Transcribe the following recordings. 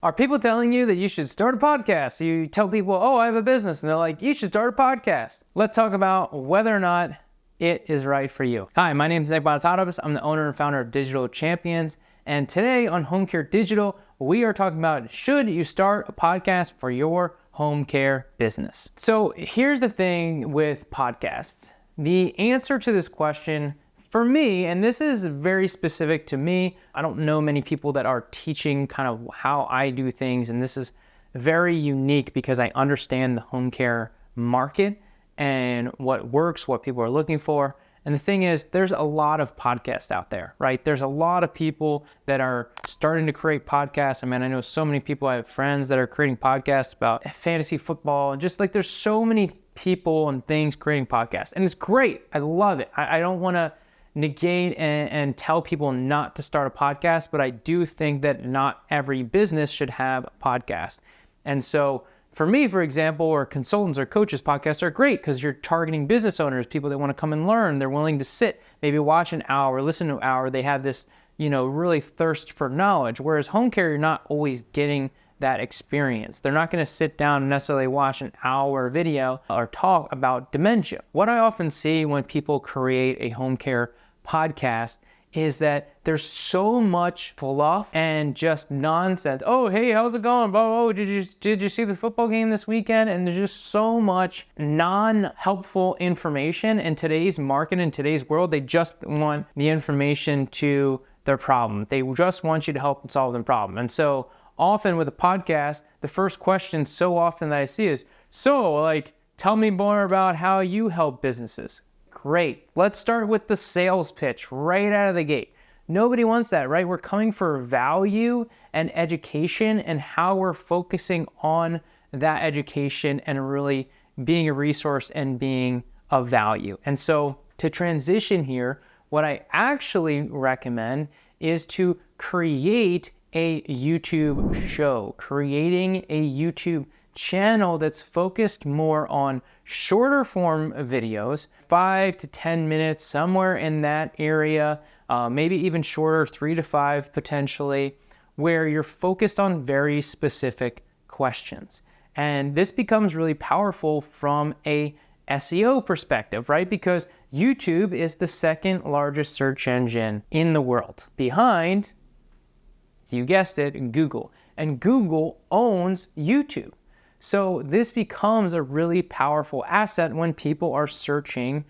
Are people telling you that you should start a podcast? You tell people, oh, I have a business, and they're like, you should start a podcast. Let's talk about whether or not it is right for you. Hi, my name is Bonitatibus. I'm the owner and founder of Digital Champions. And today on Home Care Digital, we are talking about, should you start a podcast for your home care business? So here's the thing with podcasts. The answer to this question for me, and this is very specific to me, I don't know many people that are teaching kind of how I do things, and this is very unique because I understand the home care market and what works, what people are looking for. And the thing is, there's a lot of podcasts out there, right? There's a lot of people that are starting to create podcasts. I mean, I know so many people, I have friends that are creating podcasts about fantasy football, and just like there's so many people and things creating podcasts, and it's great. I love it. I don't want to negate and tell people not to start a podcast, but I do think that not every business should have a podcast. And so for me, for example, or consultants or coaches, podcasts are great because you're targeting business owners, people that want to come and learn. They're willing to sit, maybe watch an hour, listen to an hour. They have this, really thirst for knowledge. Whereas home care, you're not always getting that experience. They're not going to sit down and necessarily watch an hour video or talk about dementia. What I often see when people create a home care podcast is that there's so much fluff and just nonsense. Oh, hey, how's it going? Oh, did you see the football game this weekend? And there's just so much non-helpful information in today's market, in today's world. They just want the information to their problem. They just want you to help them solve their problem. And so often with a podcast, the first question so often that I see is, tell me more about how you help businesses. Great. Let's start with the sales pitch right out of the gate. Nobody wants that, right? We're coming for value and education and how we're focusing on that education and really being a resource and being of value. And so to transition here, what I actually recommend is to create a YouTube show, creating a YouTube channel that's focused more on shorter form videos, 5 to 10 minutes, somewhere in that area, maybe even shorter, 3 to 5 potentially, where you're focused on very specific questions. And this becomes really powerful from a SEO perspective, right? Because YouTube is the second largest search engine in the world, behind, you guessed it, Google. And Google owns YouTube. So this becomes a really powerful asset when people are searching,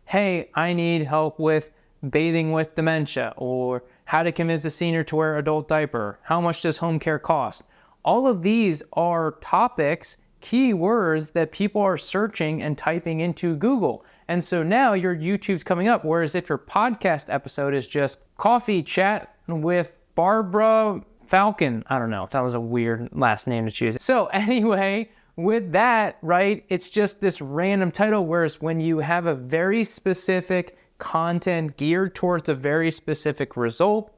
hey, I need help with bathing with dementia, or how to convince a senior to wear adult diaper, how much does home care cost? All of these are topics, keywords that people are searching and typing into Google. And so now your YouTube's coming up, whereas if your podcast episode is just coffee chat with Barbara Falcon. I don't know if that was a weird last name to choose. So anyway, with that, right, it's just this random title, whereas when you have a very specific content geared towards a very specific result,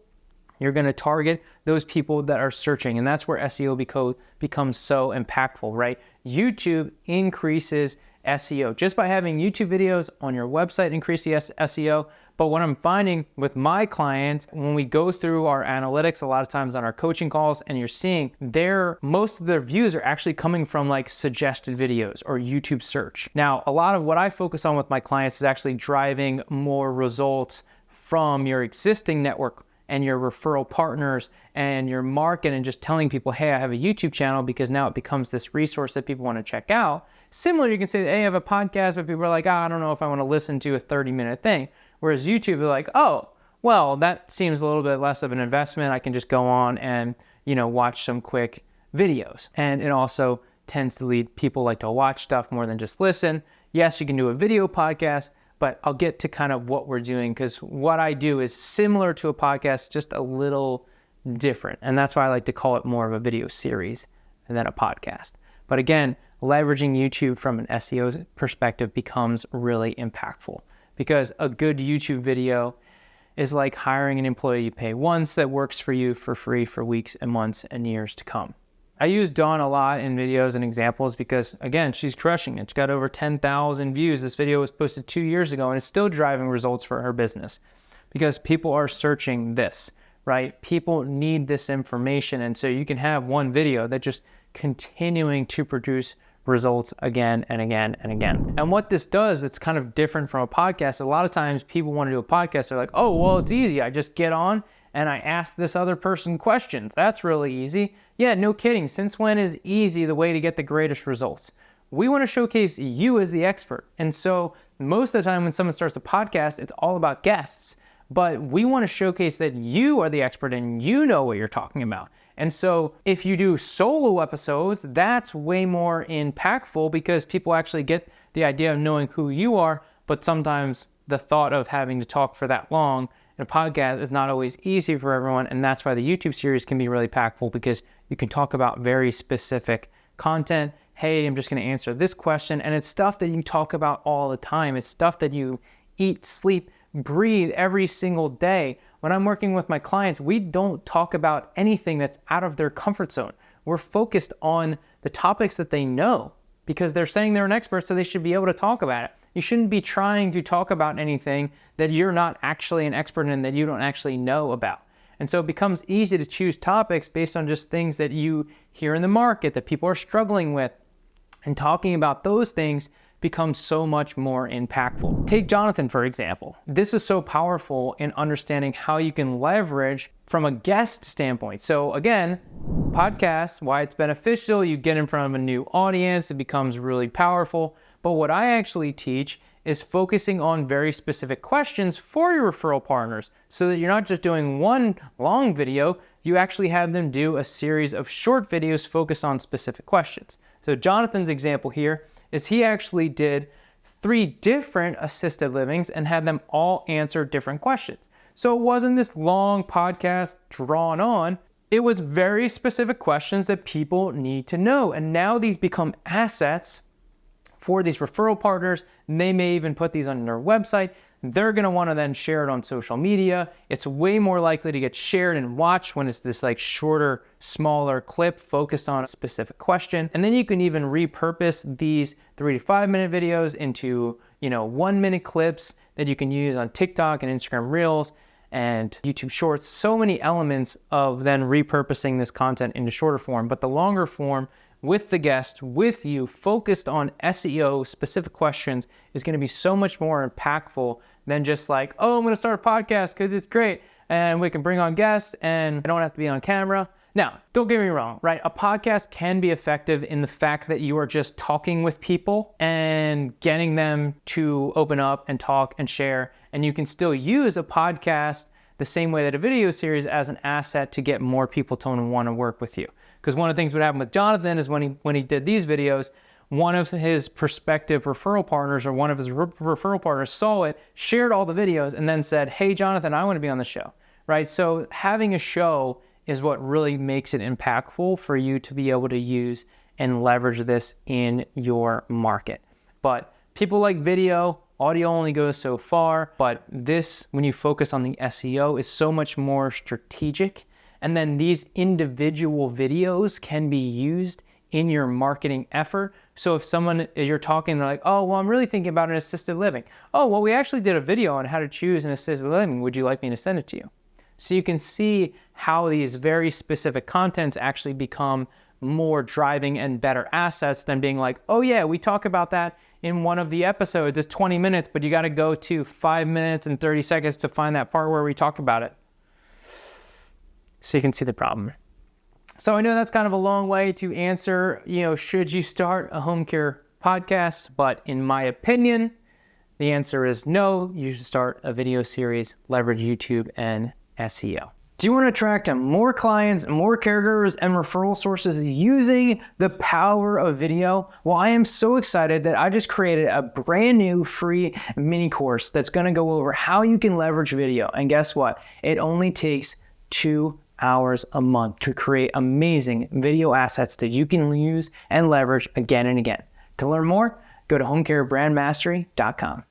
you're going to target those people that are searching. And that's where SEO becomes so impactful, right? YouTube increases SEO. Just by having YouTube videos on your website increase the SEO. But what I'm finding with my clients, when we go through our analytics, a lot of times on our coaching calls, and you're seeing most of their views are actually coming from like suggested videos or YouTube search. Now, a lot of what I focus on with my clients is actually driving more results from your existing network and your referral partners and your market, and just telling people, hey, I have a YouTube channel, because now it becomes this resource that people want to check out. Similar, you can say, hey, I have a podcast, but people are like, I don't know if I want to listen to a 30-minute thing. Whereas YouTube, they're like, oh, well, that seems a little bit less of an investment. I can just go on and, watch some quick videos. And it also tends to lead people like to watch stuff more than just listen. Yes, you can do a video podcast, but I'll get to kind of what we're doing, because what I do is similar to a podcast, just a little different. And that's why I like to call it more of a video series than a podcast. But again, leveraging YouTube from an SEO perspective becomes really impactful, because a good YouTube video is like hiring an employee you pay once that works for you for free for weeks and months and years to come. I use Dawn a lot in videos and examples because, again, she's crushing it. She's got over 10,000 views. This video was posted 2 years ago and it's still driving results for her business because people are searching this, right? People need this information. And so you can have one video that just continuing to produce results again and again and again. And what this does, that's kind of different from a podcast. A lot of times people want to do a podcast. They're like, oh, well, it's easy. I just get on and I ask this other person questions. That's really easy. Yeah, no kidding. Since when is easy the way to get the greatest results? We want to showcase you as the expert. And so most of the time when someone starts a podcast, it's all about guests. But we want to showcase that you are the expert and you know what you're talking about. And so if you do solo episodes, that's way more impactful because people actually get the idea of knowing who you are, but sometimes the thought of having to talk for that long in a podcast is not always easy for everyone. And that's why the YouTube series can be really impactful because you can talk about very specific content. Hey, I'm just going to answer this question. And it's stuff that you talk about all the time. It's stuff that you eat, sleep, breathe every single day. When I'm working with my clients, we don't talk about anything that's out of their comfort zone. We're focused on the topics that they know because they're saying they're an expert, so they should be able to talk about it. You shouldn't be trying to talk about anything that you're not actually an expert in, that you don't actually know about. And so it becomes easy to choose topics based on just things that you hear in the market that people are struggling with. And talking about those things becomes so much more impactful. Take Jonathan, for example. This was so powerful in understanding how you can leverage from a guest standpoint. So again, podcasts, why it's beneficial, you get in front of a new audience, it becomes really powerful. But what I actually teach is focusing on very specific questions for your referral partners so that you're not just doing one long video, you actually have them do a series of short videos focused on specific questions. So Jonathan's example here is he actually did 3 different assisted livings and had them all answer different questions. So it wasn't this long podcast drawn on. It was very specific questions that people need to know. And now these become assets for these referral partners. They may even put these on their website. They're going to want to then share it on social media. It's way more likely to get shared and watched when it's this like shorter, smaller clip focused on a specific question. And then you can even repurpose these 3 to 5 minute videos into, 1 minute clips that you can use on TikTok and Instagram Reels and YouTube Shorts. So many elements of then repurposing this content into shorter form, but the longer form with the guest, with you, focused on SEO specific questions is going to be so much more impactful than just like, oh, I'm going to start a podcast because it's great and we can bring on guests and I don't have to be on camera. Now, don't get me wrong, right? A podcast can be effective in the fact that you are just talking with people and getting them to open up and talk and share. And you can still use a podcast the same way that a video series as an asset to get more people to want to work with you. Because one of the things that happened with Jonathan is when he did these videos, one of his prospective referral partners or one of his referral partners saw it, shared all the videos, and then said, hey, Jonathan, I want to be on the show, right? So having a show is what really makes it impactful for you to be able to use and leverage this in your market. But people like video, audio only goes so far, but this, when you focus on the SEO, is so much more strategic. And then these individual videos can be used in your marketing effort. So if you're talking, they're like, oh, well, I'm really thinking about an assisted living. Oh, well, we actually did a video on how to choose an assisted living. Would you like me to send it to you? So you can see how these very specific contents actually become more driving and better assets than being like, oh yeah, we talk about that in one of the episodes. It's 20 minutes, but you got to go to 5 minutes and 30 seconds to find that part where we talked about it. So you can see the problem. So I know that's kind of a long way to answer, should you start a home care podcast? But in my opinion, the answer is no. You should start a video series, leverage YouTube and SEO. Do you want to attract more clients, more caregivers, and referral sources using the power of video? Well, I am so excited that I just created a brand new free mini course that's going to go over how you can leverage video. And guess what? It only takes 2 hours a month to create amazing video assets that you can use and leverage again and again. To learn more, go to homecarebrandmastery.com.